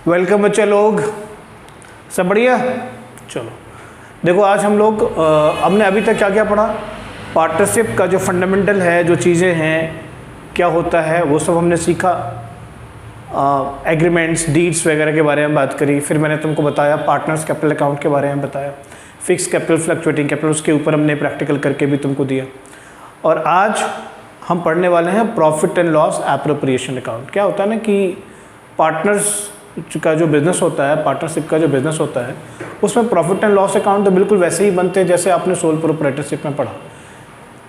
Welcome बच्चे लोग, सब बढ़िया। चलो देखो, आज हम लोग हमने अभी तक क्या क्या पढ़ा। पार्टनरशिप का जो फंडामेंटल है, जो चीज़ें हैं, क्या होता है, वो सब हमने सीखा। एग्रीमेंट्स, डीड्स वगैरह के बारे में बात करी। फिर मैंने तुमको बताया पार्टनर्स कैपिटल अकाउंट के बारे में बताया। फिक्स कैपिटल, फ्लक्चुएटिंग कैपिटल, उसके ऊपर हमने प्रैक्टिकल करके भी तुमको दिया। और आज हम पढ़ने वाले हैं profit and loss appropriation account. क्या होता है ना कि पार्टनर्स का जो बिज़नेस होता है, पार्टनरशिप का जो बिज़नेस होता है, उसमें प्रॉफिट एंड लॉस अकाउंट तो बिल्कुल वैसे ही बनते हैं जैसे आपने सोल प्रोप्राइटरशिप में पढ़ा।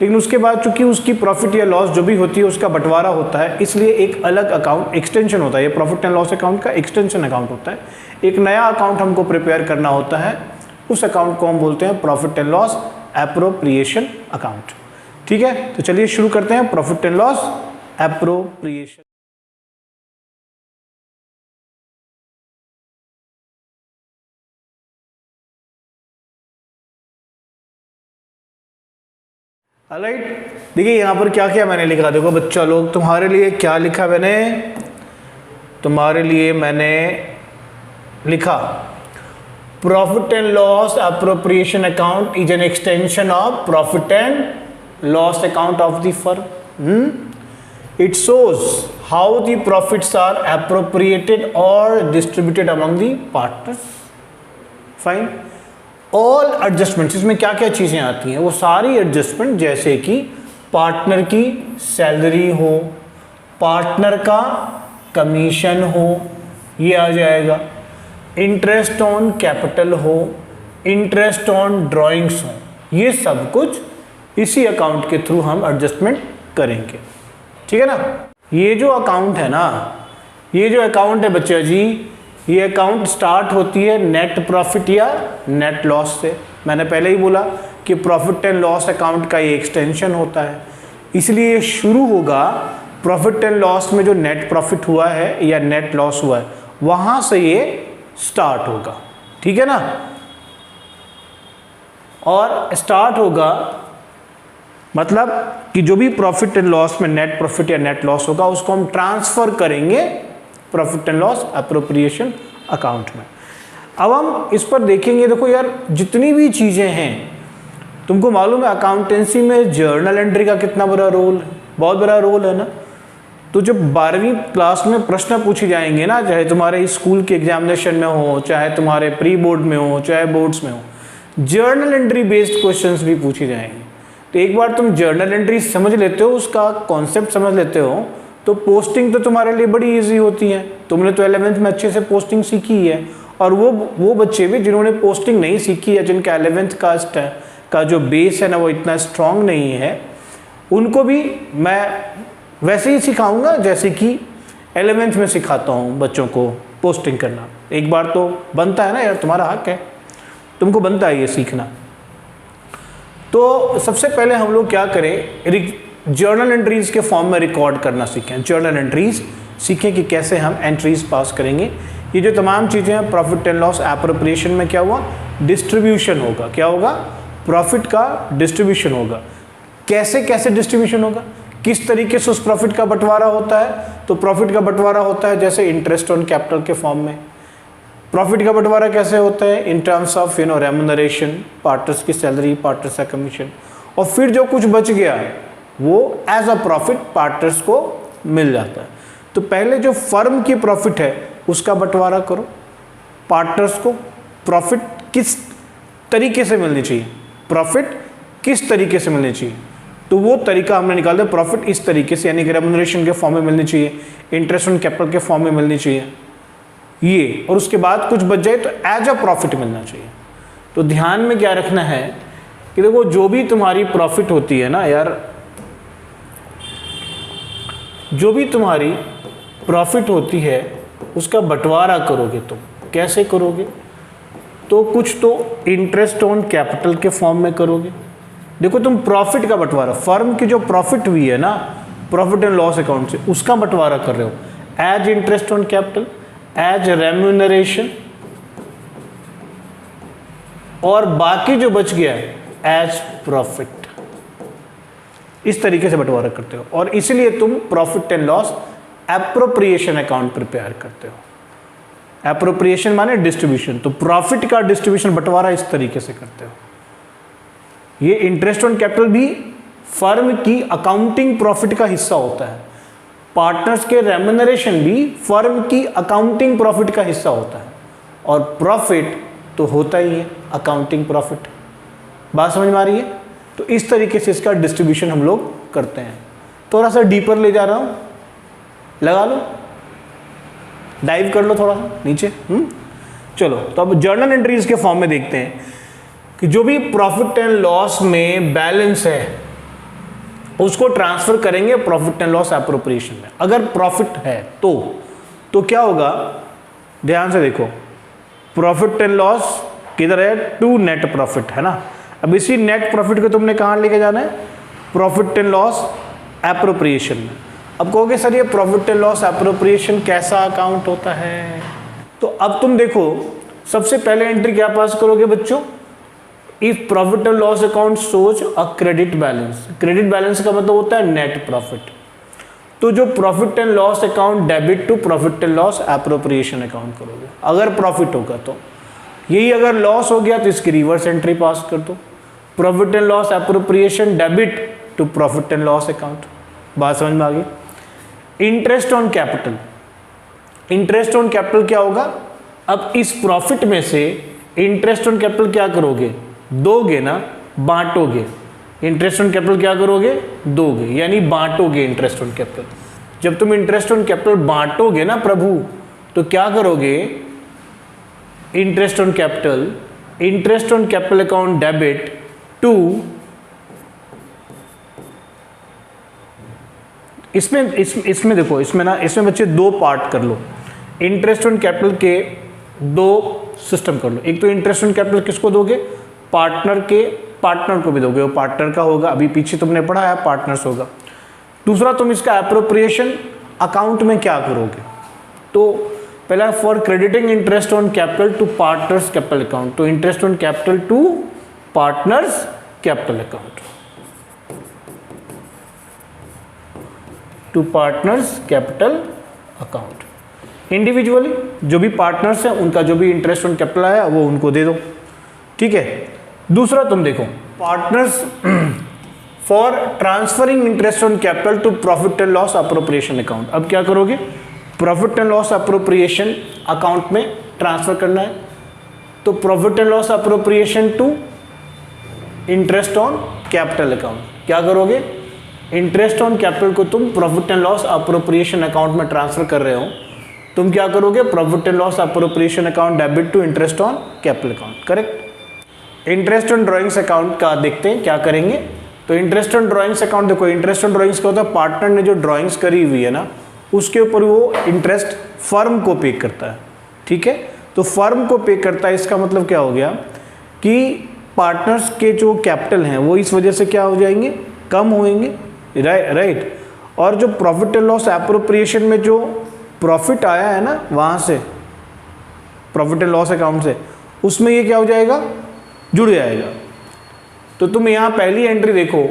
लेकिन उसके बाद चूंकि उसकी प्रॉफिट या लॉस जो भी होती है उसका बंटवारा होता है, इसलिए एक अलग अकाउंट एक्सटेंशन होता है। ये प्रॉफिट एंड लॉस अकाउंट का एक्सटेंशन अकाउंट होता है। एक नया अकाउंट हमको प्रिपेयर करना होता है, उस अकाउंट को हम बोलते हैं profit and loss appropriation account. ठीक है, तो चलिए शुरू करते हैं profit and loss appropriation. Alright, देखिए यहाँ पर क्या क्या मैंने लिखा। देखो बच्चा लोग, तुम्हारे लिए क्या लिखा मैंने, तुम्हारे लिए मैंने लिखा profit and loss appropriation account is an extension of profit and loss account of the firm. It shows how the profits are appropriated और distributed among the partners. Fine. All adjustments, इसमें क्या क्या चीज़ें आती हैं, वो सारी एडजस्टमेंट, जैसे कि पार्टनर की सैलरी हो, पार्टनर का कमीशन हो, ये आ जाएगा। इंटरेस्ट ऑन कैपिटल हो, इंटरेस्ट ऑन ड्राइंग्स हो, ये सब कुछ इसी अकाउंट के थ्रू हम एडजस्टमेंट करेंगे। ठीक है ना। ये जो अकाउंट है ना, ये जो अकाउंट है बच्चा जी, ये अकाउंट स्टार्ट होती है नेट प्रॉफिट या नेट लॉस से। मैंने पहले ही बोला कि प्रॉफिट एंड लॉस अकाउंट का ये एक्सटेंशन होता है, इसलिए ये शुरू होगा प्रॉफिट एंड लॉस में जो नेट प्रॉफिट हुआ है या नेट लॉस हुआ है, वहां से ये स्टार्ट होगा। ठीक है ना। और स्टार्ट होगा मतलब कि जो भी प्रॉफिट एंड लॉस में नेट प्रॉफिट या नेट लॉस होगा, उसको हम ट्रांसफर करेंगे profit and loss appropriation account में। अब हम इस पर देखेंगे। देखो यार, जितनी भी चीज़ें हैं, तुमको मालूम है अकाउंटेंसी में जर्नल एंट्री का कितना बड़ा रोल है, बहुत बड़ा रोल है ना। तो जब 12वीं क्लास में प्रश्न पूछे जाएंगे ना, चाहे तुम्हारे स्कूल के एग्जामिनेशन में हो, चाहे तुम्हारे प्री बोर्ड में हो, चाहे बोर्ड्स में हो, जर्नल एंट्री बेस्ड क्वेश्चंस भी पूछे जाएंगे। तो एक बार तुम जर्नल एंट्री समझ लेते हो, उसका कॉन्सेप्ट समझ लेते हो, तो पोस्टिंग तो तुम्हारे लिए बड़ी इजी होती है। तुमने तो 11वीं में अच्छे से पोस्टिंग सीखी है। और वो बच्चे भी जिन्होंने पोस्टिंग नहीं सीखी है, जिनका 11वीं का जो बेस है ना वो इतना स्ट्रांग नहीं है, उनको भी मैं वैसे ही सिखाऊंगा जैसे कि 11वीं में सिखाता हूँ बच्चों को पोस्टिंग करना। एक बार तो बनता है ना यार, तुम्हारा हक है, तुमको बनता है ये सीखना। तो सबसे पहले हम लोग क्या करें, जर्नल एंट्रीज के फॉर्म में रिकॉर्ड करना सीखें। जर्नल एंट्रीज सीखें कि कैसे हम एंट्रीज पास करेंगे। ये जो तमाम चीज़ें हैं, प्रॉफिट एंड लॉस एप्रोप्रिएशन में क्या हुआ, डिस्ट्रीब्यूशन होगा। क्या होगा, प्रॉफिट का डिस्ट्रीब्यूशन होगा। कैसे कैसे डिस्ट्रीब्यूशन होगा, किस तरीके से उस प्रॉफिट का बंटवारा होता है। तो प्रॉफिट का बंटवारा होता है जैसे इंटरेस्ट ऑन कैपिटल के फॉर्म में। प्रॉफिट का बंटवारा कैसे होता है, in terms of remuneration, partners की सैलरी, पार्टनर्स का कमीशन। और फिर जो कुछ बच गया वो एज अ प्रॉफिट पार्टनर्स को मिल जाता है। तो पहले जो फर्म की प्रॉफिट है उसका बंटवारा करो। पार्टनर्स को प्रॉफिट किस तरीके से मिलनी चाहिए, प्रॉफिट किस तरीके से मिलनी चाहिए, तो वो तरीका हमने निकाल दिया। प्रॉफिट इस तरीके से, यानी कि रेम्यूनरेशन के फॉर्म में मिलनी चाहिए, इंटरेस्ट ऑन कैपिटल के फॉर्म में मिलनी चाहिए ये, और उसके बाद कुछ बच जाए तो एज अ प्रॉफिट मिलना चाहिए। तो ध्यान में क्या रखना है कि देखो, जो भी तुम्हारी प्रॉफिट होती है ना यार, जो भी तुम्हारी प्रॉफिट होती है उसका बंटवारा करोगे तुम। कैसे करोगे, तो कुछ तो इंटरेस्ट ऑन कैपिटल के फॉर्म में करोगे। देखो, तुम प्रॉफिट का बंटवारा, फर्म की जो प्रॉफिट हुई है ना प्रॉफिट एंड लॉस अकाउंट से, उसका बंटवारा कर रहे हो as interest on capital, as remuneration, और बाकी जो बच गया है एज प्रॉफिट। इस तरीके से बंटवारा करते हो, और इसलिए तुम profit and loss appropriation account prepare करते हो। एप्रोप्रिएशन माने डिस्ट्रीब्यूशन। तो प्रॉफिट का डिस्ट्रीब्यूशन बंटवारा इस तरीके से करते हो। ये इंटरेस्ट ऑन कैपिटल भी फर्म की अकाउंटिंग प्रॉफिट का हिस्सा होता है। पार्टनर्स के रेम्यूनरेशन भी फर्म की अकाउंटिंग प्रॉफिट का हिस्सा होता है, और प्रॉफिट तो होता ही है अकाउंटिंग प्रॉफिट। बात समझ में आ रही है? तो इस तरीके से इसका डिस्ट्रीब्यूशन हम लोग करते हैं। थोड़ा सा डीपर ले जा रहा हूं, लगा लो, डाइव कर लो थोड़ा सा नीचे। चलो, तो अब जर्नल एंट्रीज के फॉर्म में देखते हैं कि जो भी प्रॉफिट एंड लॉस में बैलेंस है उसको ट्रांसफर करेंगे प्रॉफिट एंड लॉस एप्रोप्रिएशन में। अगर प्रॉफिट है तो क्या होगा, ध्यान से देखो, प्रॉफिट एंड लॉस किधर है, टू नेट प्रॉफिट है ना। अब इसी नेट प्रॉफिट को तुमने कहां लेके जाना है, प्रॉफिट एंड लॉस एप्रोप्रिएशन में। अब कहोगे सर ये प्रॉफिट एंड लॉस एप्रोप्रिएशन कैसा अकाउंट होता है, तो अब तुम देखो सबसे पहले एंट्री क्या पास करोगे बच्चों, if profit and loss account shows a credit balance. Credit balance का मतलब होता है नेट प्रॉफिट। तो जो profit and loss account debit to profit and loss appropriation account करोगे अगर प्रॉफिट होगा तो। यही अगर लॉस हो गया तो इसकी रिवर्स एंट्री पास कर दो, profit and loss appropriation debit to profit and loss account. बात समझ में आ गई? Interest on capital, interest on capital क्या होगा, अब इस प्रॉफिट में से इंटरेस्ट ऑन कैपिटल क्या करोगे, दोगे ना, बांटोगे। इंटरेस्ट ऑन कैपिटल क्या करोगे, दोगे, यानी बांटोगे इंटरेस्ट ऑन कैपिटल। जब तुम इंटरेस्ट ऑन कैपिटल बांटोगे ना प्रभु, तो क्या करोगे, interest on capital account debit to, इसमें देखो, इसमें बच्चे दो पार्ट कर लो। इंटरेस्ट ऑन कैपिटल के दो सिस्टम कर लो। एक तो इंटरेस्ट ऑन कैपिटल किसको दोगे, पार्टनर को भी दोगे, वो पार्टनर का होगा, अभी पीछे तुमने पढ़ा है पार्टनर्स होगा। दूसरा तुम इसका एप्रोप्रिएशन अकाउंट में क्या करोगे, तो पहला for crediting interest on capital to partners capital account, तो interest on capital to partners capital account, to partners capital account. Individually जो भी पार्टनर्स हैं उनका जो भी इंटरेस्ट ऑन कैपिटल आया वो उनको दे दो, ठीक है। दूसरा तुम देखो, partners for transferring interest on capital to profit and loss appropriation account. अब क्या करोगे, profit and loss appropriation account में ट्रांसफर करना है, तो profit and loss appropriation to interest on capital account. क्या करोगे, इंटरेस्ट ऑन कैपिटल को तुम profit and loss appropriation account में ट्रांसफर कर रहे हो, तुम क्या करोगे, profit and loss appropriation account debit to interest on capital account, correct. Interest on drawings account का देखते हैं क्या करेंगे। तो इंटरेस्ट ऑन ड्राइंग्स अकाउंट देखो, इंटरेस्ट ऑन ड्राइंग्स क्या होता है, पार्टनर ने जो ड्राइंग्स करी हुई है ना उसके ऊपर वो इंटरेस्ट फर्म को पे करता है, ठीक है। तो फर्म को पे करता है, इसका मतलब क्या हो गया कि पार्टनर्स के जो कैपिटल हैं वो इस वजह से क्या हो जाएंगे, कम होंगे, राइट। और जो प्रॉफिट एंड लॉस एप्रोप्रिएशन में जो प्रॉफिट आया है ना वहाँ से, प्रॉफिट एंड लॉस अकाउंट से, उसमें ये क्या हो जाएगा, जुड़ जाएगा। तो तुम यहाँ पहली एंट्री देखो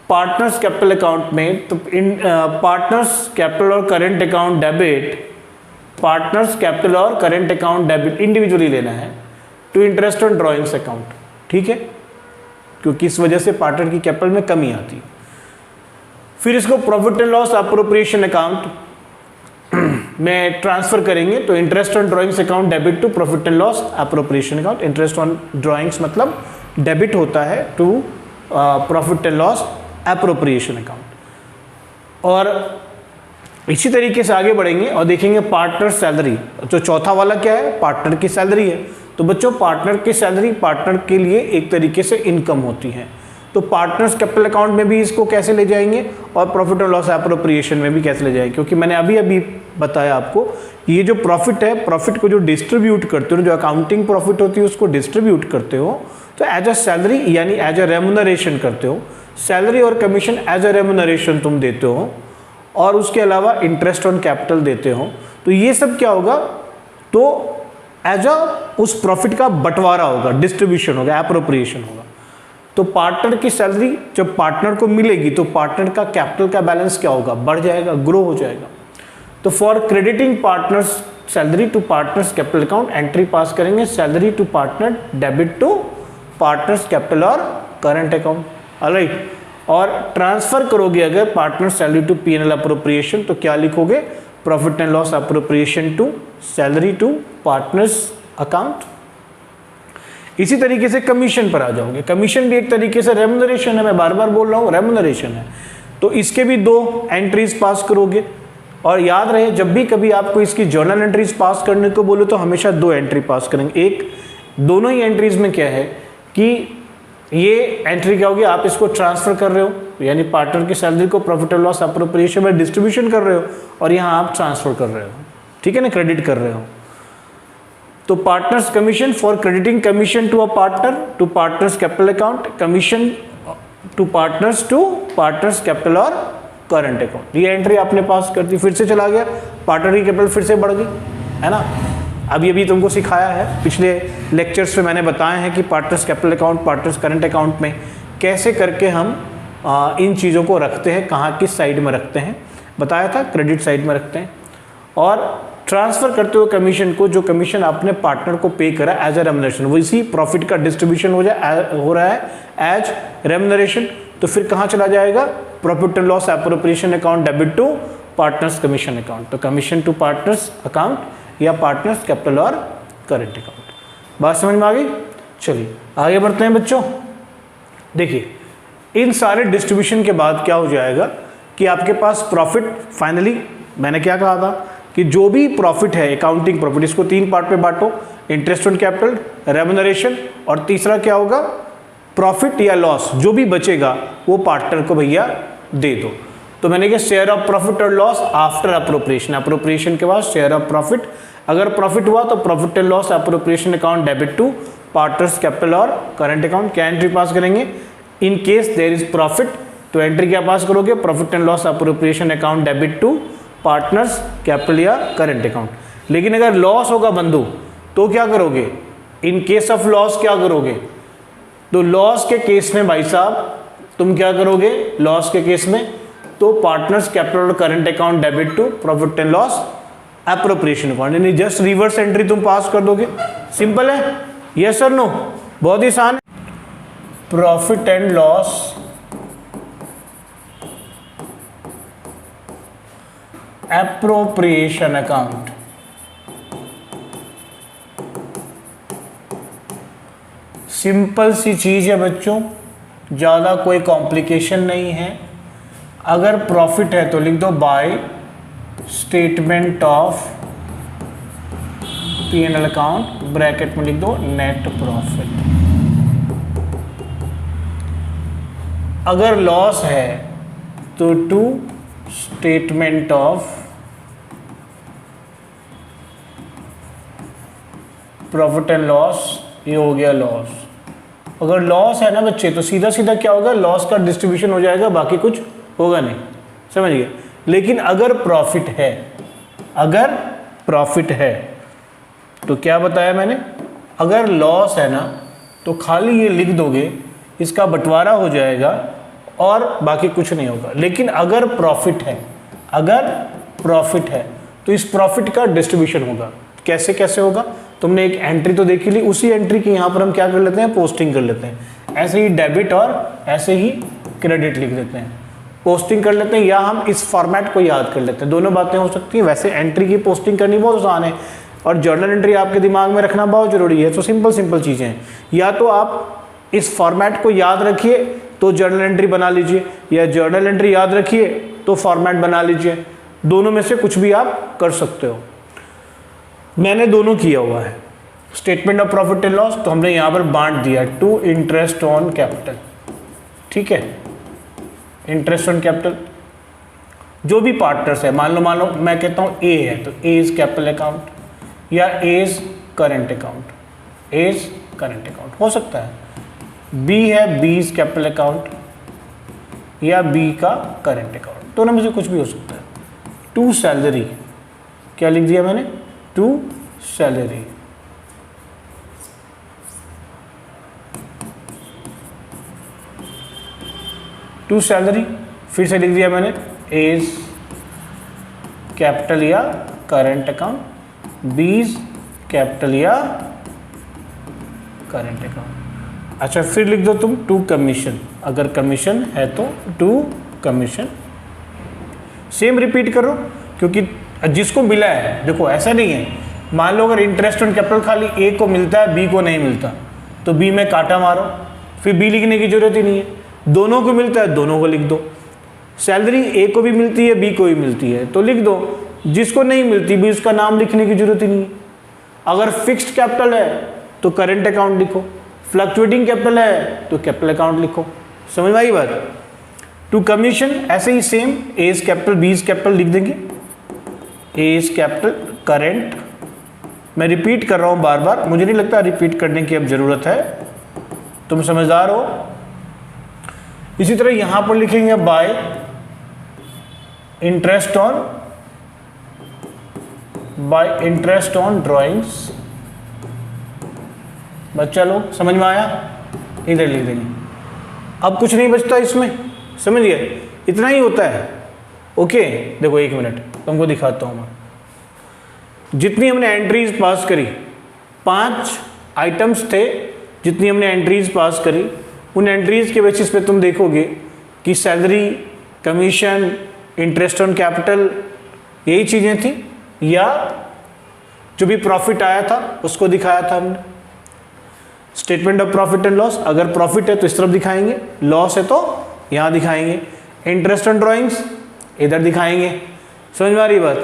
पार्टनर्स कैपिटल अकाउंट में, तो पार्टनर्स कैपिटल और current account debit, partners capital और करंट अकाउंट डेबिट इंडिविजुअली लेना है to interest on drawings account, ठीक है, क्योंकि इस वजह से पार्टनर की कैपिटल में कमी आती। फिर इसको profit and loss appropriation account में ट्रांसफर करेंगे, तो interest on drawings account debit to profit and loss appropriation account. Interest on drawings मतलब डेबिट होता है to profit and loss appropriation account. और इसी तरीके से आगे बढ़ेंगे और देखेंगे पार्टनर सैलरी। जो चौथा वाला क्या है, पार्टनर की सैलरी है। तो बच्चों पार्टनर की सैलरी पार्टनर के लिए एक तरीके से इनकम होती है, तो पार्टनर्स कैपिटल अकाउंट में भी इसको कैसे ले जाएंगे और प्रॉफिट एंड लॉस एप्रोप्रिएशन में भी कैसे ले जाएंगे, क्योंकि मैंने अभी बताया आपको ये जो प्रॉफिट है, प्रॉफिट को जो डिस्ट्रीब्यूट करते हो, जो अकाउंटिंग प्रॉफिट होती है उसको डिस्ट्रीब्यूट करते हो, तो एज अ सैलरी यानी एज अ रेम्यूनरेशन करते हो। सैलरी और कमीशन एज अ रेम्यूनरेशन तुम देते हो, और उसके अलावा इंटरेस्ट ऑन कैपिटल देते हो। तो ये सब क्या होगा, तो एज अ उस प्रॉफिट का बंटवारा होगा, डिस्ट्रीब्यूशन होगा, एप्रोप्रिएशन होगा। तो पार्टनर की सैलरी जब पार्टनर को मिलेगी तो पार्टनर का कैपिटल का बैलेंस क्या होगा, बढ़ जाएगा, ग्रो हो जाएगा। तो for crediting partners salary to partners capital account entry पास करेंगे salary to partner debit to partners capital और करंट अकाउंट, ऑलराइट। और ट्रांसफर करोगे अगर partner salary to P&L appropriation तो क्या लिखोगे, profit and loss appropriation to salary to partners account. इसी तरीके से कमीशन पर आ जाओगे, कमीशन भी एक तरीके से रेम्युनरेशन है, मैं बार बार बोल रहा हूँ रेम्युनरेशन है, तो इसके भी 2 एंट्रीज पास करोगे। और याद रहे जब भी कभी आपको इसकी जर्नल एंट्रीज पास करने को बोलो तो हमेशा 2 एंट्री पास करेंगे। एक दोनों ही एंट्रीज में क्या है कि ये एंट्री क्या होगी, आप इसको ट्रांसफर कर रहे हो यानी पार्टनर की सैलरी को प्रॉफिट एंड लॉस अप्रोप्रिएशन में डिस्ट्रीब्यूशन कर रहे हो और यहाँ आप ट्रांसफर कर रहे हो, ठीक है ना, क्रेडिट कर रहे हो। तो partners commission for crediting commission to a partner to partners capital account, commission to partners capital और करंट अकाउंट, ये एंट्री आपने पास कर दी। फिर से चला गया, पार्टनर की कैपिटल फिर से बढ़ गई, है ना। अभी तुमको सिखाया है, पिछले लेक्चर्स में मैंने बताया है कि partners capital account partners current account में कैसे करके हम इन चीज़ों को रखते हैं, कहाँ किस साइड में रखते हैं, बताया था क्रेडिट साइड में रखते हैं। और ट्रांसफ़र करते हुए कमीशन को, जो कमीशन आपने पार्टनर को पे करा एज ए रेम्युनरेशन, वो इसी प्रॉफिट का डिस्ट्रीब्यूशन हो रहा है एज रेम्युनरेशन, तो फिर कहाँ चला जाएगा, profit and loss appropriation account debit to partners commission account, तो कमीशन टू पार्टनर्स अकाउंट या पार्टनर्स कैपिटल और करंट अकाउंट। बात समझ में आ गई। चलिए आगे बढ़ते हैं बच्चों। देखिए इन सारे डिस्ट्रीब्यूशन के बाद क्या हो जाएगा कि आपके पास प्रॉफिट, फाइनली मैंने क्या कहा था कि जो भी प्रॉफिट है अकाउंटिंग प्रॉफिट, इसको 3 पार्ट में बांटो, इंटरेस्ट ऑन कैपिटल, रेम्युनरेशन और तीसरा क्या होगा, प्रॉफिट या लॉस, जो भी बचेगा वो पार्टनर को भैया दे दो। तो मैंने कहा शेयर ऑफ प्रॉफिट और लॉस आफ्टर अप्रोप्रिएशन, अप्रोप्रिएशन के बाद शेयर ऑफ प्रॉफिट, अगर प्रॉफिट हुआ तो profit and loss appropriation account debit to partners capital और करंट अकाउंट। क्या एंट्री पास करेंगे, in case there is profit तो एंट्री क्या पास करोगे, profit and loss appropriation account debit to partners capital या करंट अकाउंट। लेकिन अगर लॉस होगा बंधु तो क्या करोगे, इन केस ऑफ लॉस क्या करोगे, तो लॉस के केस में भाई साहब तुम क्या करोगे, लॉस के केस में तो पार्टनर्स कैपिटल और current account debit to profit and loss appropriation account, यानी जस्ट रिवर्स एंट्री तुम पास कर दोगे। सिंपल है, यस और नो, बहुत ही आसान है। Profit and loss appropriation account, simple सी चीज है बच्चों, ज़्यादा कोई कॉम्प्लिकेशन नहीं है। अगर प्रॉफिट है तो लिख दो by statement of P&L account, bracket में लिख दो नेट प्रॉफिट। अगर लॉस है तो to statement of profit and loss, ये हो गया लॉस। अगर लॉस है ना बच्चे तो सीधा सीधा क्या होगा, लॉस का डिस्ट्रीब्यूशन हो जाएगा, बाकी कुछ होगा नहीं, समझ गए। लेकिन अगर प्रॉफिट है, अगर प्रॉफिट है तो क्या बताया मैंने, अगर लॉस है ना तो खाली ये लिख दोगे, इसका बंटवारा हो जाएगा और बाकी कुछ नहीं होगा। लेकिन अगर प्रॉफिट है, अगर प्रॉफिट है तो इस प्रॉफिट का डिस्ट्रीब्यूशन होगा। कैसे कैसे होगा, तुमने एक एंट्री तो देखी ली, उसी एंट्री की यहाँ पर हम क्या कर लेते हैं, पोस्टिंग कर लेते हैं। ऐसे ही डेबिट और ऐसे ही क्रेडिट लिख देते हैं, पोस्टिंग कर लेते हैं, या हम इस फॉर्मेट को याद कर लेते हैं, दोनों बातें हो सकती हैं। वैसे एंट्री की पोस्टिंग करनी बहुत आसान है और जर्नल एंट्री आपके दिमाग में रखना बहुत जरूरी है। तो सिंपल चीज़ें हैं, या तो आप इस फॉर्मेट को याद रखिए तो जर्नल एंट्री बना लीजिए, या जर्नल एंट्री याद रखिए तो फॉर्मेट बना लीजिए, दोनों में से कुछ भी आप कर सकते हो। मैंने दोनों किया हुआ है। Statement of profit and loss तो हमने यहाँ पर बांट दिया टू इंटरेस्ट ऑन कैपिटल, ठीक है, इंटरेस्ट ऑन कैपिटल। जो भी पार्टनर्स है, मान लो मैं कहता हूँ ए है तो ए इज कैपिटल अकाउंट या A is current account, A is current account हो सकता है। बी है, बी इज कैपिटल अकाउंट या बी का करंट अकाउंट, दोनों में से कुछ भी हो सकता है। टू सैलरी, क्या लिख दिया मैंने, टू सैलरी। टू सैलरी फिर से लिख दिया मैंने, एज कैपिटल या करंट अकाउंट, बीज कैपिटल या करंट अकाउंट। अच्छा फिर लिख दो तुम टू कमीशन, अगर कमीशन है तो टू कमीशन। सेम रिपीट करो, क्योंकि जिसको मिला है, देखो ऐसा नहीं है, मान लो अगर इंटरेस्ट ऑन कैपिटल खाली ए को मिलता है बी को नहीं मिलता, तो बी में काटा मारो, फिर बी लिखने की जरूरत ही नहीं है। दोनों को मिलता है दोनों को लिख दो। सैलरी ए को भी मिलती है बी को भी मिलती है तो लिख दो, जिसको नहीं मिलती भी उसका नाम लिखने की जरूरत ही नहीं है। अगर फिक्स्ड कैपिटल है तो करंट अकाउंट लिखो, फ्लक्चुएटिंग कैपिटल है तो कैपिटल अकाउंट लिखो। समझ में आई बात? टू कमीशन ऐसे ही same, A is capital B is capital लिख देंगे, ए इज कैपिटल करंट। मैं रिपीट कर रहा हूं बार बार, मुझे नहीं लगता रिपीट करने की अब जरूरत है, तुम समझदार हो। इसी तरह यहां पर लिखेंगे बाय इंटरेस्ट ऑन ड्राइंग्स। बच्चा लोग समझ में आया? इधर लिख देंगे। अब कुछ नहीं बचता इसमें, समझ गए? इतना ही होता है। ओके देखो एक मिनट तुमको दिखाता हूं मैं। जितनी हमने एंट्रीज पास करी, 5 आइटम्स थे जितनी हमने एंट्रीज पास करी, उन एंट्रीज के बेसिस पे तुम देखोगे कि salary, commission, interest on capital यही चीज़ें थी, या जो भी प्रॉफिट आया था उसको दिखाया था हमने। Statement of profit and loss, अगर प्रॉफिट है तो इस तरफ दिखाएंगे, लॉस है तो यहाँ दिखाएंगे, इंटरेस्ट ऑन ड्राइंग्स इधर दिखाएंगे। समझ में आ रही बात?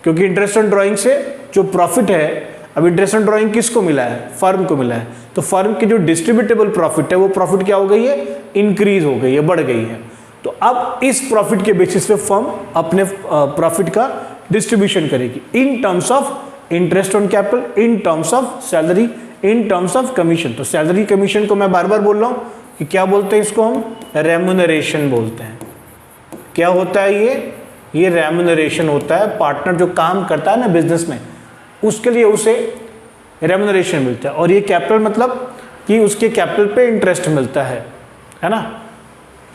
क्योंकि इंटरेस्ट ऑन ड्राइंग से जो प्रॉफिट है, अब इंटरेस्ट ऑन ड्राइंग किसको मिला है? फर्म को मिला है, तो फर्म की जो डिस्ट्रीब्यूटेबल प्रॉफिट है वो प्रॉफिट क्या हो गई है? इंक्रीज हो गई है, बढ़ गई है। तो अब इस प्रॉफिट के बेसिस पे फर्म अपने प्रॉफिट का डिस्ट्रीब्यूशन करेगी in terms of interest on capital, in terms of salary, in terms of commission. तो सैलरी कमीशन को मैं बार बार बोल रहा हूं कि क्या बोलते हैं इसको? हम रेम्यूनरेशन बोलते हैं। क्या होता है ये रेम्यूनरेशन होता है। पार्टनर जो काम करता है ना बिजनेस में, उसके लिए उसे रेम्यूनरेशन मिलता है। और ये कैपिटल मतलब कि उसके कैपिटल पे इंटरेस्ट मिलता है ना?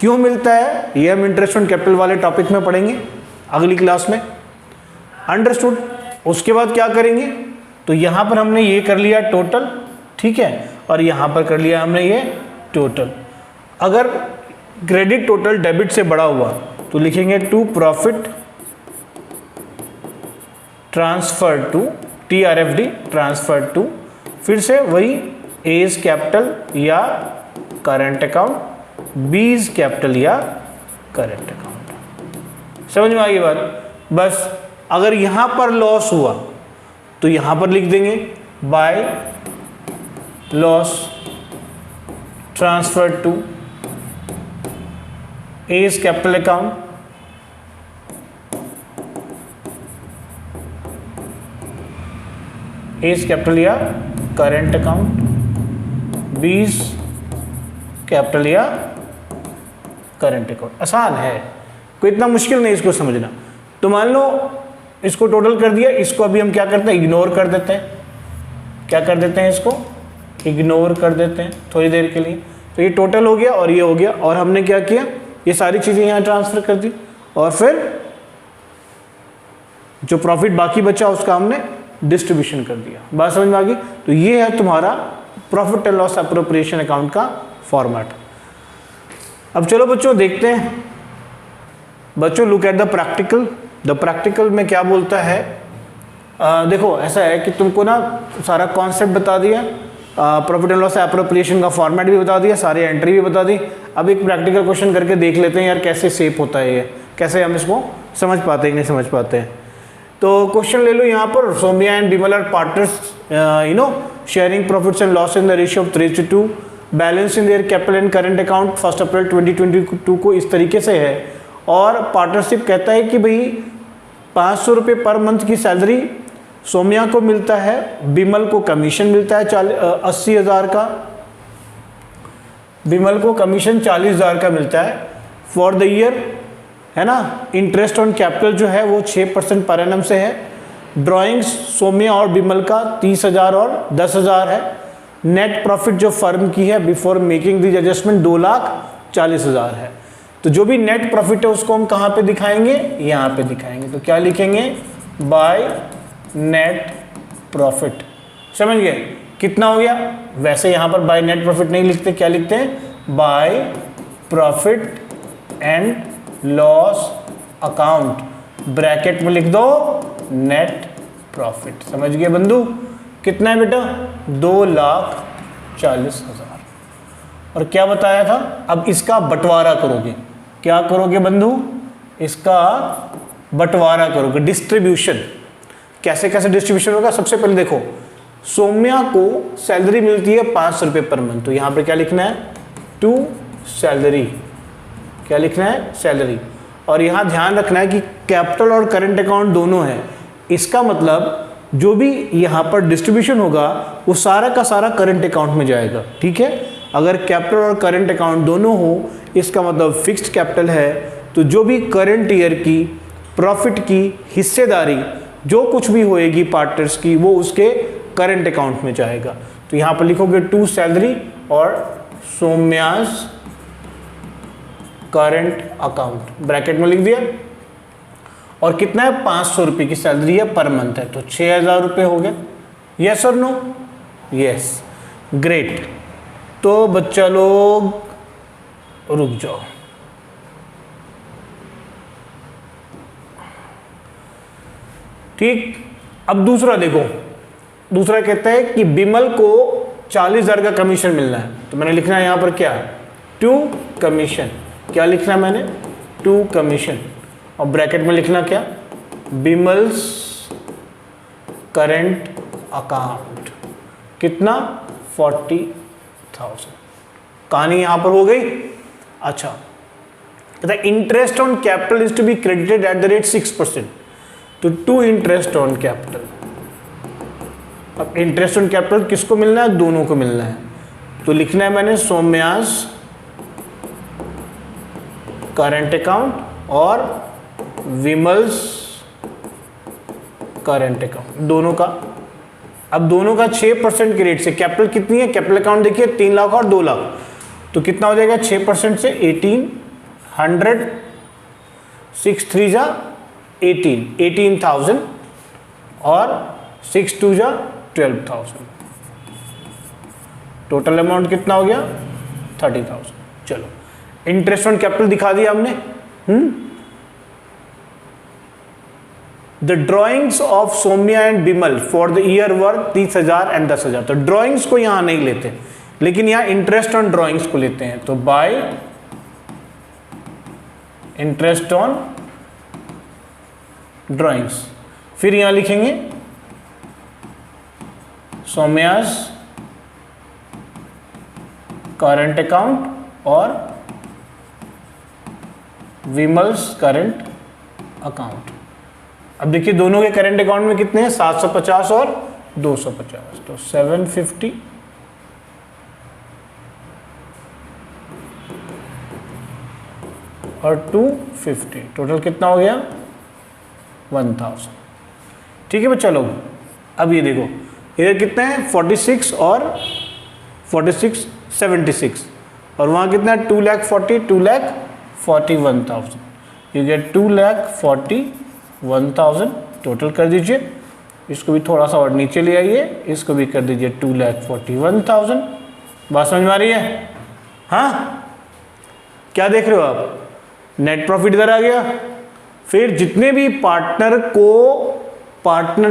क्यों मिलता है ये हम इंटरेस्ट ऑन कैपिटल वाले टॉपिक में पढ़ेंगे अगली क्लास में। अंडरस्टूड? उसके बाद क्या करेंगे? तो यहां पर हमने ये कर लिया टोटल, ठीक है, और यहां पर कर लिया हमने ये टोटल। अगर क्रेडिट टोटल डेबिट से बड़ा हुआ तो लिखेंगे to profit transfer to, TRFD transfer to, फिर से वही ए इज कैपिटल या current account, B is capital या करंट अकाउंट। समझ में आई बात? बस अगर यहां पर लॉस हुआ तो यहां पर लिख देंगे by loss transfer to A is capital account, A is capital या current account, B is capital या करंट अकाउंट। आसान है, कोई इतना मुश्किल नहीं इसको समझना। तो मान लो इसको टोटल कर दिया, इसको अभी हम क्या करते हैं? इग्नोर कर देते हैं। क्या कर देते हैं? इसको इग्नोर कर देते हैं थोड़ी देर के लिए। तो ये टोटल हो गया और ये हो गया, और हमने क्या किया? ये सारी चीज़ें यहाँ ट्रांसफर कर दी, और फिर जो प्रॉफिट बाकी बचा उसका हमने डिस्ट्रीब्यूशन कर दिया। बात समझ में आ गई? तो ये है तुम्हारा profit and loss appropriation account का फॉर्मेट। अब चलो बच्चों देखते हैं। बच्चों look at the practical. The practical में क्या बोलता है? देखो ऐसा है कि तुमको ना सारा कॉन्सेप्ट बता दिया, प्रॉफिट एंड लॉस एप्रोप्रिएशन का फॉर्मेट भी बता दिया, सारी एंट्री भी बता दी। अब एक प्रैक्टिकल क्वेश्चन करके देख लेते हैं यार कैसे शेप होता है ये, कैसे हम इसको समझ पाते हैं कि नहीं समझ पाते हैं। तो क्वेश्चन ले लो यहाँ पर, Saumya and Bimal are partners sharing profits and loss in the ratio of 3:2, balance in their capital and current account 1 April 2022 को इस तरीके से है। और पार्टनरशिप कहता है कि भाई 500 रुपये पर मंथ की सैलरी सोम्या को मिलता है, बिमल को कमीशन मिलता है 80,000 का, बिमल को कमीशन 40,000 का मिलता है फॉर द ईयर, है ना। इंटरेस्ट ऑन कैपिटल जो है वो 6% पर एनम से है। ड्राइंग्स सोम्या और बिमल का 30,000 और 10,000 है। नेट प्रॉफिट जो फर्म की है बिफोर मेकिंग दिस एडजस्टमेंट 2,40,000 है। तो जो भी नेट प्रॉफिट है उसको हम कहाँ पे दिखाएंगे, यहाँ पे दिखाएंगे। तो क्या लिखेंगे, बाय नेट प्रॉफिट। समझ गए कितना हो गया। वैसे यहाँ पर बाय नेट प्रॉफिट नहीं लिखते, क्या लिखते हैं, by profit and loss account, bracket में लिख दो नेट प्रॉफिट। समझ गए बंधु, कितना है बेटा, 2,40,000। और क्या बताया था, अब इसका बंटवारा करोगे। क्या करोगे बंधु, इसका बंटवारा करोगे, डिस्ट्रीब्यूशन। कैसे कैसे डिस्ट्रीब्यूशन होगा, सबसे पहले देखो, सौम्या को सैलरी मिलती है 500 रुपये पर मंथ, तो यहाँ पे क्या लिखना है, टू सैलरी। क्या लिखना है, सैलरी। और यहाँ ध्यान रखना है कि कैपिटल और करंट अकाउंट दोनों है। इसका मतलब जो भी यहाँ पर डिस्ट्रीब्यूशन होगा वो सारा का सारा करंट अकाउंट में जाएगा। ठीक है, अगर कैपिटल और करंट अकाउंट दोनों हो, इसका मतलब फिक्स्ड कैपिटल है, तो जो भी करंट ईयर की प्रॉफिट की हिस्सेदारी जो कुछ भी होएगी पार्टनर्स की, वो उसके करंट अकाउंट में जाएगा। तो यहाँ पर लिखोगे टू सैलरी और सौम्यास करंट अकाउंट, ब्रैकेट में लिख दिया। और कितना है, 500 रुपये की सैलरी है पर मंथ है, तो 6,000 रुपये हो गया। यस और नो, यस, ग्रेट। तो बच्चा लोग रुक जाओ, ठीक। अब दूसरा देखो, दूसरा कहता है कि बिमल को 40,000 का कमीशन मिलना है, तो मैंने लिखना है यहाँ पर क्या, टू कमीशन। क्या लिखना है मैंने, टू कमीशन, और ब्रैकेट में लिखना क्या, बिमल्स करंट अकाउंट, कितना, 40,000। कहानी यहां पर हो गई। अच्छा, कहता है interest on capital is to be credited at the rate 6%, तो टू इंटरेस्ट ऑन कैपिटल। अब इंटरेस्ट ऑन कैपिटल किसको मिलना है, दोनों को मिलना है, तो लिखना है मैंने सौम्यास करंट अकाउंट और विमल्स करंट अकाउंट, दोनों का। अब दोनों का 6% के रेट से, कैपिटल कितनी है, कैपिटल अकाउंट देखिए 3 लाख और 2 लाख, तो कितना हो जाएगा 6% से 1800, 6 3 जा 18,000 और 6 2 जा 12,000, टोटल अमाउंट कितना हो गया 30,000। चलो, इंटरेस्ट ऑन कैपिटल दिखा दिया हमने। The drawings of Saumya and Bimal for the year were 30,000 and 10,000, तो ड्रॉइंग्स को यहां नहीं लेते, लेकिन यहां इंटरेस्ट ऑन ड्रॉइंग्स को लेते हैं, तो बाय इंटरेस्ट ऑन ड्रॉइंग्स। फिर यहां लिखेंगे सौम्यास करंट अकाउंट और विमल्स करंट अकाउंट। अब देखिए दोनों के करंट अकाउंट में कितने हैं, 750 और 250, तो 750 और 250, टोटल कितना हो गया 1000। ठीक है बच्चा लोग। अब ये देखो इधर कितने हैं 46 और 46 76, और वहाँ कितना है 2,41,000, यू गेट 2,41,000 टोटल कर दीजिए। इसको भी थोड़ा सा और नीचे ले आइए, इसको भी कर दीजिए 2,41,000। बात समझ में आ रही है? हाँ, क्या देख रहे हो आप, नेट प्रॉफिट इधर आ गया। फिर जितने भी पार्टनर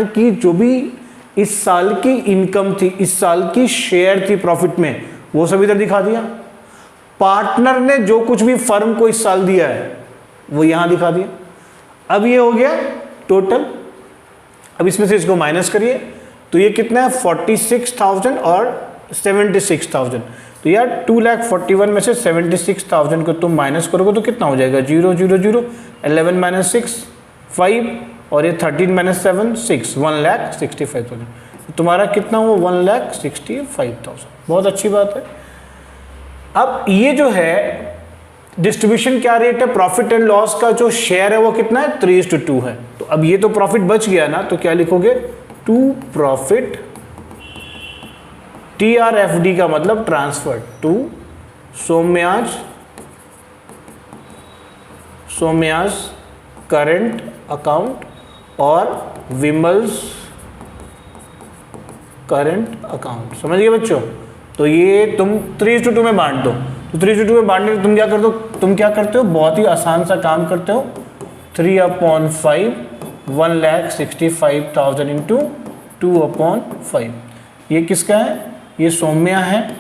की जो भी इस साल की इनकम थी, इस साल की शेयर थी प्रॉफिट में, वो सब इधर दिखा दिया। पार्टनर ने जो कुछ भी फर्म को इस साल दिया है वो यहां दिखा दिया। अब ये हो गया टोटल। अब इसमें से इसको माइनस करिए, तो ये कितना है 46,000 और 76,000, तो यार 2,41,000 में से 76,000 को तुम माइनस करोगे तो कितना हो जाएगा 0 0 0, 11 माइनस 6 5, और ये 13 माइनस 7 6, 1,65,000। तुम्हारा कितना हुआ 1,65,000। बहुत अच्छी बात है। अब ये जो है डिस्ट्रीब्यूशन क्या रेट है, प्रॉफिट एंड लॉस का जो शेयर है वो कितना है 3:2 है। तो अब ये तो प्रॉफिट बच गया ना, तो क्या लिखोगे टू प्रॉफिट, TRFD का मतलब transfer, to Saumya's सोम्यास current account और विमल्स करंट अकाउंट। समझ गए बच्चों? तो ये तुम 3:2 में बांट दो। तो 3:2 में बांटने तुम क्या करते हो, बहुत ही आसान सा काम करते हो। 3/5 1,65,000 इंटू 2/5। ये किसका है? ये सौम्या है,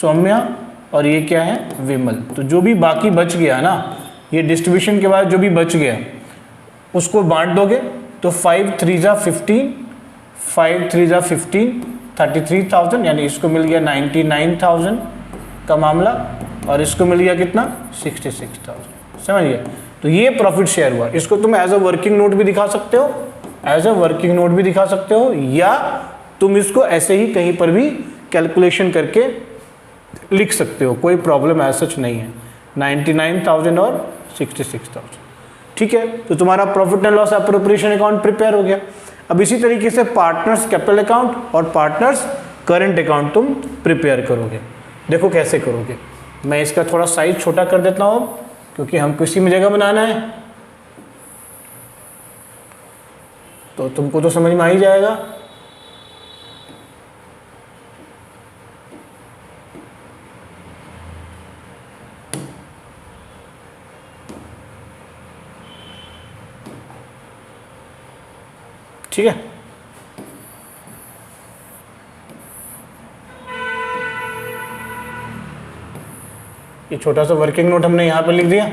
सौम्या, और ये क्या है? विमल। तो जो भी बाकी बच गया ना, ये डिस्ट्रीब्यूशन के बाद जो भी बच गया उसको बांट दोगे। तो 5 3 15, 5 3 15, 33,000, यानी इसको मिल गया 99,000 का मामला, और इसको मिल गया कितना? 66,000। समझ गए? तो ये प्रॉफिट शेयर हुआ। इसको तुम एज अ वर्किंग नोट भी दिखा सकते हो, एज अ वर्किंग नोट भी दिखा सकते हो, या तुम इसको ऐसे ही कहीं पर भी कैलकुलेशन करके लिख सकते हो, कोई प्रॉब्लम ऐसा सच नहीं है। 99,000 और 66,000, ठीक है। तो तुम्हारा profit and loss appropriation account prepare हो गया। अब इसी तरीके से पार्टनर्स कैपिटल अकाउंट और पार्टनर्स करंट अकाउंट तुम प्रिपेयर करोगे। देखो कैसे करोगे। मैं इसका थोड़ा साइज छोटा कर देता हूँ अब, क्योंकि हमको इसी में जगह बनाना है, तो तुमको तो समझ में आ ही जाएगा। ठीक है, ये छोटा सा वर्किंग नोट हमने यहां पर लिख दिया।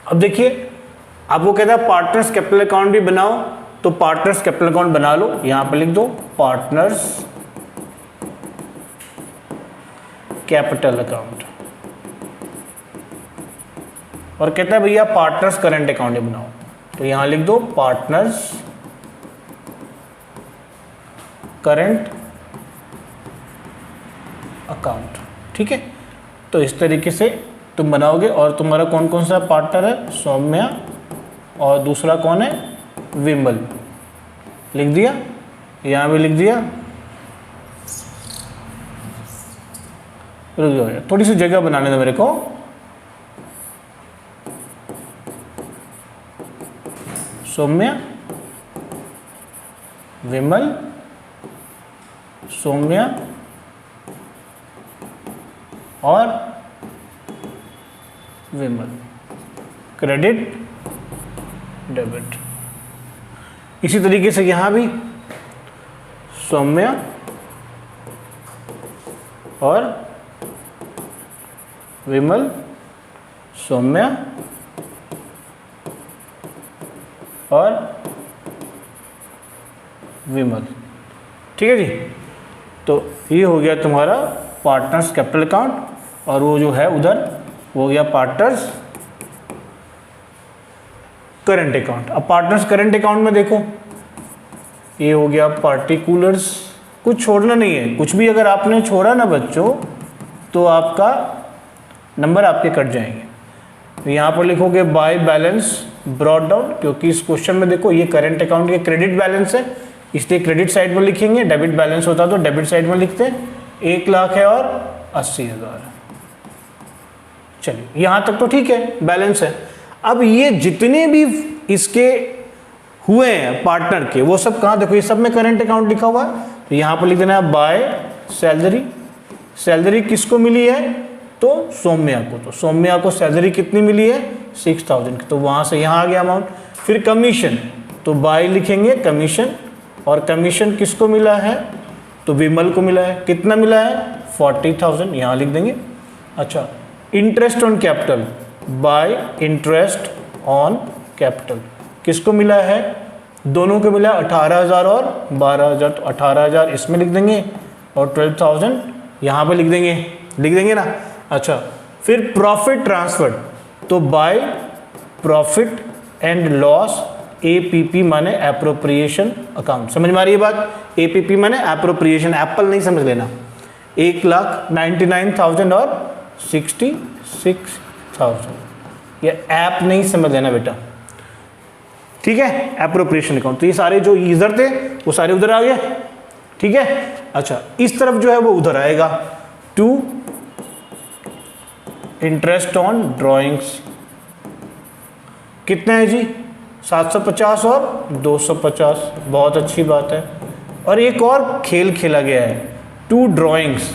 अब देखिए, आपको कहता है पार्टनर्स कैपिटल अकाउंट भी बनाओ, तो पार्टनर्स कैपिटल अकाउंट बना लो। यहां पर लिख दो पार्टनर्स कैपिटल अकाउंट, और कहता है भैया पार्टनर्स करंट अकाउंट ही बनाओ, तो यहां लिख दो पार्टनर्स करंट अकाउंट। ठीक है, तो इस तरीके से तुम बनाओगे। और तुम्हारा कौन कौन सा पार्टनर है? सौम्या, और दूसरा कौन है? विमल। लिख दिया, यहां भी लिख दिया। रुक जाओ, थोड़ी सी जगह बनाने दो मेरे को। सौम्या, विमल, सौम्या और विमल, क्रेडिट डेबिट। इसी तरीके से यहां भी सौम्या और विमल, सौम्या और विमल। ठीक है जी, तो ये हो गया तुम्हारा पार्टनर्स कैपिटल अकाउंट, और वो जो है उधर वो हो गया पार्टनर्स करंट अकाउंट। अब पार्टनर्स करंट अकाउंट में देखो, ये हो गया पार्टिकुलर्स, कुछ छोड़ना नहीं है। कुछ भी अगर आपने छोड़ा ना बच्चों, तो आपका नंबर आपके कट जाएंगे। तो यहाँ पर लिखोगे बाय बैलेंस ब्रॉट डाउन, क्योंकि इस क्वेश्चन में देखो ये करंट अकाउंट के क्रेडिट बैलेंस है, इसलिए क्रेडिट साइड में लिखेंगे। डेबिट बैलेंस होता तो डेबिट साइड में लिखते हैं। 1,00,000 है और 80,000। चलिए यहाँ तक तो ठीक है, बैलेंस है। अब ये जितने भी इसके हुए हैं पार्टनर के, वो सब कहाँ? देखो ये सब में करंट अकाउंट लिखा हुआ है, तो यहाँ पर लिख देना है बाय सैलरी। सैलरी किसको मिली है? तो सौम्या को। तो सौम्या को सैलरी कितनी मिली है? 6,000 की, तो वहाँ से यहाँ आ गया अमाउंट। फिर कमीशन, तो बाय लिखेंगे कमीशन, और कमीशन किसको मिला है? तो विमल को मिला है। कितना मिला है? 40,000, यहाँ लिख देंगे। अच्छा, interest on capital, bye interest on capital किसको मिला है? दोनों को मिला 18,000 और 12,000, तो 18,000 इसमें लिख देंगे और 12,000 यहाँ पे लिख देंगे ना। अच्छा, फिर प्रॉफिट ट्रांसफर, तो by profit and loss, APP माने एप्रोप्रिएशन अकाउंट। समझ में आ रही है बात? APP माने एप्रोप्रिएशन, एप्पल नहीं समझ लेना। 1,99,000 और 66,000। ये ऐप नहीं समझ लेना बेटा, ठीक है। एप्रोप्रिएशन अकाउंट, तो ये सारे जो इधर थे वो सारे उधर आ गए, ठीक है। अच्छा, इस तरफ जो है वो उधर आएगा, टू इंटरेस्ट ऑन ड्रॉइंग्स, कितने हैं जी 750 और 250, बहुत अच्छी बात है। और एक और खेल खेला गया है, टू ड्रॉइंग्स,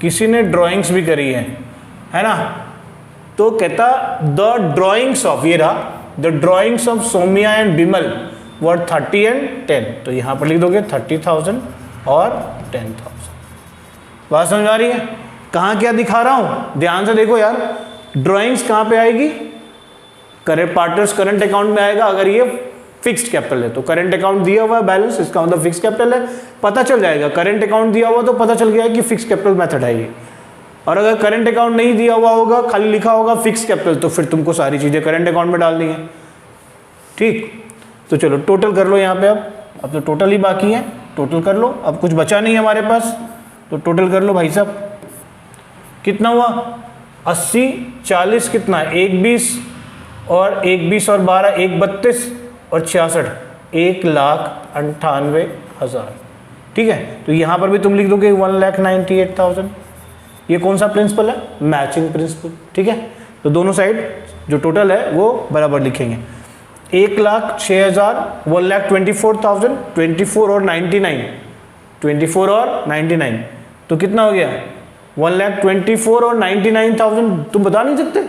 किसी ने ड्राइंग्स भी करी है ना, तो कहता द ड्रॉइंग्स ऑफ, ये रहा, the drawings of Saumya and Bimal were 30 and 10, तो यहां पर लिख दोगे 30,000 और 10,000। बात समझ आ रही है? कहाँ क्या दिखा रहा हूं, ध्यान से देखो यार। ड्रॉइंग्स कहाँ पे आएगी, करेंट पार्टनर्स करंट अकाउंट में आएगा अगर ये फिक्स्ड कैपिटल है, तो करंट अकाउंट दिया हुआ है बैलेंस, इसका मतलब फिक्स कैपिटल है, पता चल जाएगा। करंट अकाउंट दिया हुआ तो पता चल गया कि फिक्स कैपिटल मेथड है ये। और अगर करंट अकाउंट नहीं दिया हुआ होगा, खाली लिखा होगा फिक्स कैपिटल, तो फिर तुमको सारी चीजें करंट अकाउंट में डालनी है, ठीक। तो चलो टोटल कर लो यहाँ पे, अब तो टोटल ही बाकी है, टोटल कर लो, अब कुछ बचा नहीं है हमारे पास, तो टोटल कर लो भाई साहब। कितना हुआ 80, 40 कितना, 1 20 और 1 20 और 12, 1 32 और 66, 1,98,000, ठीक है। तो यहाँ पर भी तुम लिख दोगे 1,98,000। ये कौन सा प्रिंसिपल है, मैचिंग प्रिंसिपल, ठीक है। तो दोनों साइड जो टोटल है वो बराबर लिखेंगे। 1,06,000, 1,24,000, 24 और 99, 24 और 99, तो कितना हो गया 1,24,000 और 99,000। तुम बता नहीं सकते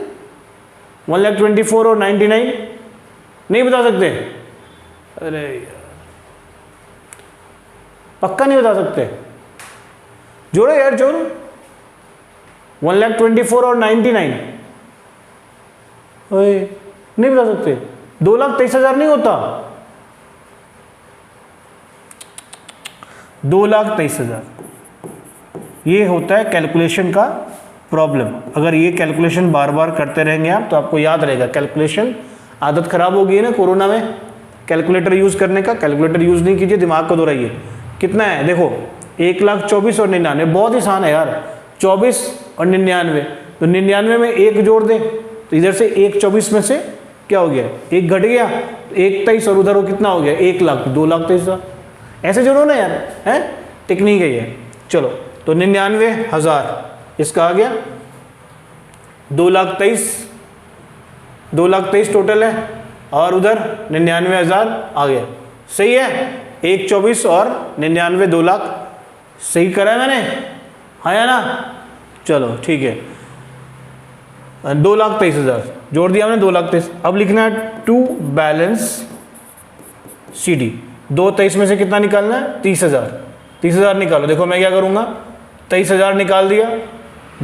1,24,000 और 99 नहीं बता सकते? अरे यार, पक्का नहीं बता सकते? जोड़ो यार, जोड़ो 1,24,000 और 99, ओए नहीं बता सकते? 2,23,000 नहीं होता, 2,23,000 ये होता है कैलकुलेशन का प्रॉब्लम। अगर ये कैलकुलेशन बार बार करते रहेंगे आप तो आपको याद रहेगा। कैलकुलेशन आदत खराब हो गई है ना कोरोना में कैलकुलेटर यूज करने का, कैलकुलेटर यूज नहीं कीजिए, दिमाग को दोहराइए। कितना है देखो, 1,24,000 और 99, बहुत आसान है यार, 24 और 99, तो 99 में 1 जोड़ दे, तो इधर से 1,24 में से क्या हो गया, 1 घट गया, 1,23 और उधर वो कितना हो गया 1,00,000, 2,23,000, ऐसे जोड़ो ना यार, है टेक्निक है ये। चलो तो 99,000 इसका आ गया, 2,23,000 टोटल है, और उधर 99,000 आ गया, सही है। 1,24 और 99, 2,00,000 सही करा है मैंने, हाँ या ना? चलो ठीक है, 2,23,000 जोड़ दिया हमने, 2,23,000। अब लिखना है टू बैलेंस CD। 2,23 में से कितना निकालना है 30,000, 30,000 निकालो। देखो मैं क्या करूँगा, 23,000 निकाल दिया,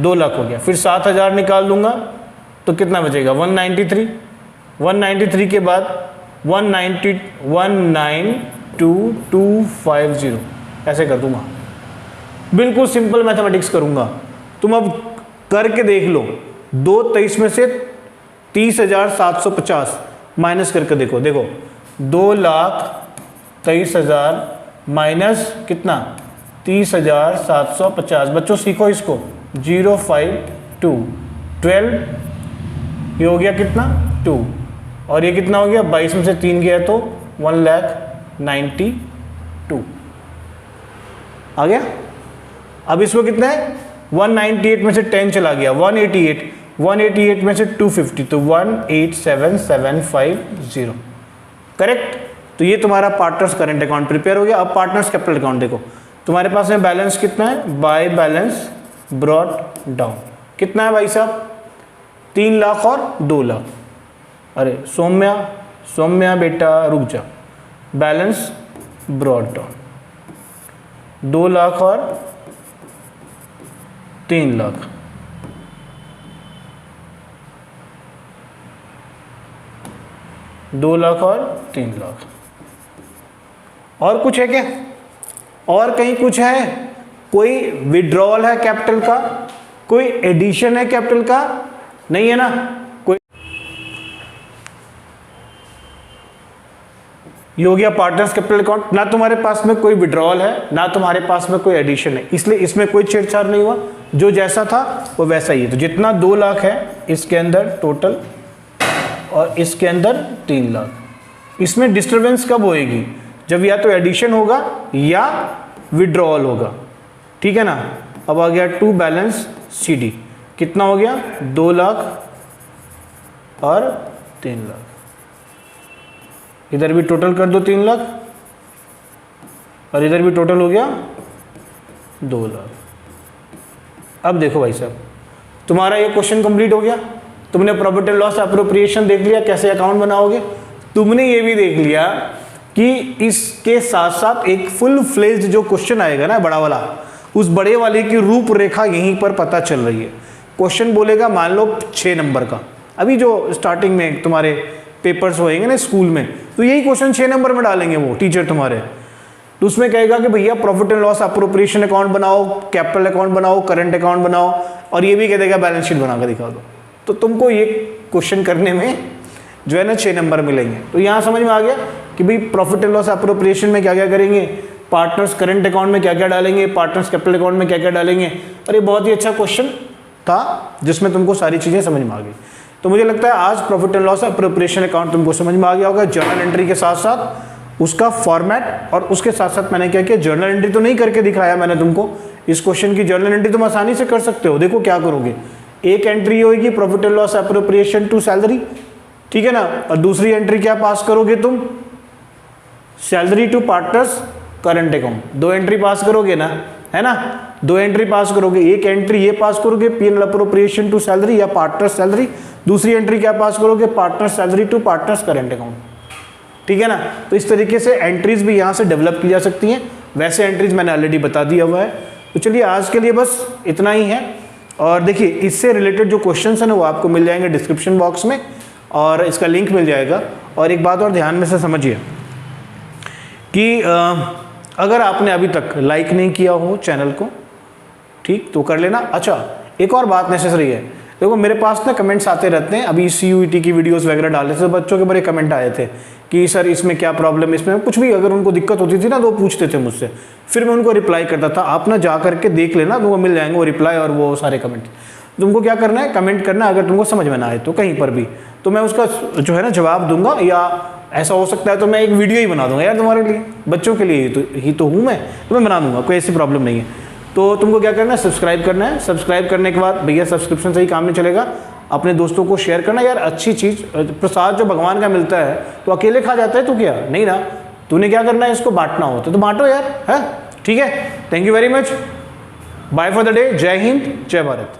2,00,000 हो गया, फिर 7,000 निकाल दूंगा तो कितना बचेगा 193, 193 के बाद 192,250 ऐसे कर दूंगा। बिल्कुल सिंपल मैथमेटिक्स करूंगा, तुम अब करके देख लो। 2,23 में से 30,750 माइनस करके देखो, देखो 2,23,000 माइनस कितना 30,750। बच्चों सीखो इसको, 052 12, ये हो गया कितना 2, और ये कितना हो गया 22 में से 3 गया तो 1,92,000 आ गया। अब इसको कितना है 198 में से 10 चला गया 188, 188 में से 250 तो 187,750 करेक्ट। तो ये तुम्हारा पार्टनर्स करंट अकाउंट प्रिपेयर हो गया। अब पार्टनर्स कैपिटल अकाउंट देखो, तुम्हारे पास में बैलेंस कितना है, बाय बैलेंस ब्रॉट डाउन कितना है भाई साहब 3,00,000 और 2,00,000। अरे सौम्या बेटा रुक जा, बैलेंस ब्रॉट डाउन 2,00,000 और 3,00,000, और 3,00,000। और कुछ है क्या, और कहीं कुछ है, कोई विड्रॉल है कैपिटल का, कोई एडिशन है कैपिटल का, नहीं है ना कोई। ये हो गया पार्टनर्स कैपिटल अकाउंट। ना तुम्हारे पास में कोई विड्रॉल है, ना तुम्हारे पास में कोई एडिशन है, इसलिए इसमें कोई छेड़छाड़ नहीं हुआ, जो जैसा था वो वैसा ही है। तो जितना 2,00,000 है इसके अंदर टोटल और इसके अंदर 3 लाख। इसमें डिस्टर्बेंस कब होएगी? जब या तो एडिशन होगा या विड्रॉल होगा, ठीक है ना। अब आ गया टू बैलेंस CD, कितना हो गया? 2 लाख और 3 लाख। इधर भी टोटल कर दो 3 लाख और इधर भी टोटल हो गया 2 लाख। अब देखो भाई साहब, तुम्हारा ये क्वेश्चन कंप्लीट हो गया। तुमने प्रॉफिट एंड लॉस एप्रोप्रिएशन देख लिया, कैसे अकाउंट बनाओगे। तुमने ये भी देख लिया कि इसके साथ साथ एक फुल फ्लेज्ड जो क्वेश्चन आएगा ना, बड़ा वाला, उस बड़े वाले की रूपरेखा यहीं पर पता चल रही है। क्वेश्चन बोलेगा मान लो 6 नंबर का, अभी जो स्टार्टिंग में तुम्हारे पेपर्स होएंगे ना स्कूल में, तो यही क्वेश्चन 6 नंबर में डालेंगे वो टीचर तुम्हारे। तो उसमें कहेगा कि भैया profit and loss appropriation account बनाओ, कैपिटल अकाउंट बनाओ, करंट अकाउंट बनाओ, और ये भी कह देगा बैलेंस शीट बना कर दिखा दो। तो तुमको ये क्वेश्चन करने में जो है ना 6 नंबर मिलेंगे। तो यहाँ समझ में आ गया कि भाई प्रॉफिट एंड लॉस एप्रोप्रिएशन में क्या क्या करेंगे, पार्टनर्स करंट अकाउंट में क्या क्या डालेंगे, पार्टनर्स कैपिटल अकाउंट में क्या क्या डालेंगे। और ये बहुत ही अच्छा क्वेश्चन था जिसमें तुमको सारी चीज़ें समझ में आ गई। तो मुझे लगता है आज profit and loss appropriation account तुमको समझ में आ गया होगा। जर्नल एंट्री के साथ साथ उसका फॉर्मेट, और उसके साथ साथ मैंने क्या किया, जर्नल एंट्री तो नहीं करके दिखाया मैंने तुमको। इस क्वेश्चन की जर्नल एंट्री तुम आसानी से कर सकते हो। देखो क्या करोगे, एक एंट्री होगी profit and loss appropriation to salary, ठीक है ना, और दूसरी एंट्री क्या पास करोगे तुम, salary to partners current account. 2 entry पास करोगे ना, है ना, 2 एंट्री पास करोगे। एक एंट्री ये पास करोगे P&L अप्रोप्रिएशन टू सैलरी या पार्टनर्स सैलरी, दूसरी एंट्री क्या पास करोगे, partners salary to partners current account, ठीक है ना। तो इस तरीके से एंट्रीज भी यहाँ से डेवलप की जा सकती हैं। वैसे एंट्रीज मैंने ऑलरेडी बता दिया हुआ है। तो चलिए आज के लिए बस इतना ही है। और देखिए इससे रिलेटेड जो क्वेश्चन हैं वो आपको मिल जाएंगे डिस्क्रिप्शन बॉक्स में, और इसका लिंक मिल जाएगा। और एक बात और ध्यान में से समझिए कि अगर आपने अभी तक लाइक नहीं किया हो चैनल को, ठीक, तो कर लेना। अच्छा, एक और बात नेसेसरी है। देखो मेरे पास ना कमेंट्स आते रहते हैं, अभी CUET की वीडियोस वगैरह डाले थे, बच्चों के बड़े कमेंट आए थे कि सर इसमें क्या प्रॉब्लम, इसमें कुछ भी अगर उनको दिक्कत होती थी ना तो वो पूछते थे मुझसे, फिर मैं उनको रिप्लाई करता था। आप ना जा करके देख लेना, तुमको मिल जाएंगे वो रिप्लाई और वो सारे कमेंट। तुमको क्या करना है, कमेंट करना, अगर तुमको समझ में ना आए तो कहीं पर भी, तो मैं उसका जो है ना जवाब दूंगा, या ऐसा हो सकता है तो मैं एक वीडियो ही बना दूंगा यार तुम्हारे लिए, बच्चों के लिए ही तो हूँ मैं, तो मैं बना दूंगा, कोई ऐसी प्रॉब्लम नहीं है। तो तुमको क्या करना है, सब्सक्राइब करना है। सब्सक्राइब करने के बाद भैया सब्सक्रिप्शन से ही काम नहीं चलेगा, अपने दोस्तों को शेयर करना। यार अच्छी चीज़, प्रसाद जो भगवान का मिलता है तो अकेले खा जाता है तो क्या, नहीं ना, तूने क्या करना है, इसको बांटना होता है तो बांटो यार, है, ठीक है। Thank you very much, bye for the day, जय हिंद, जय भारत।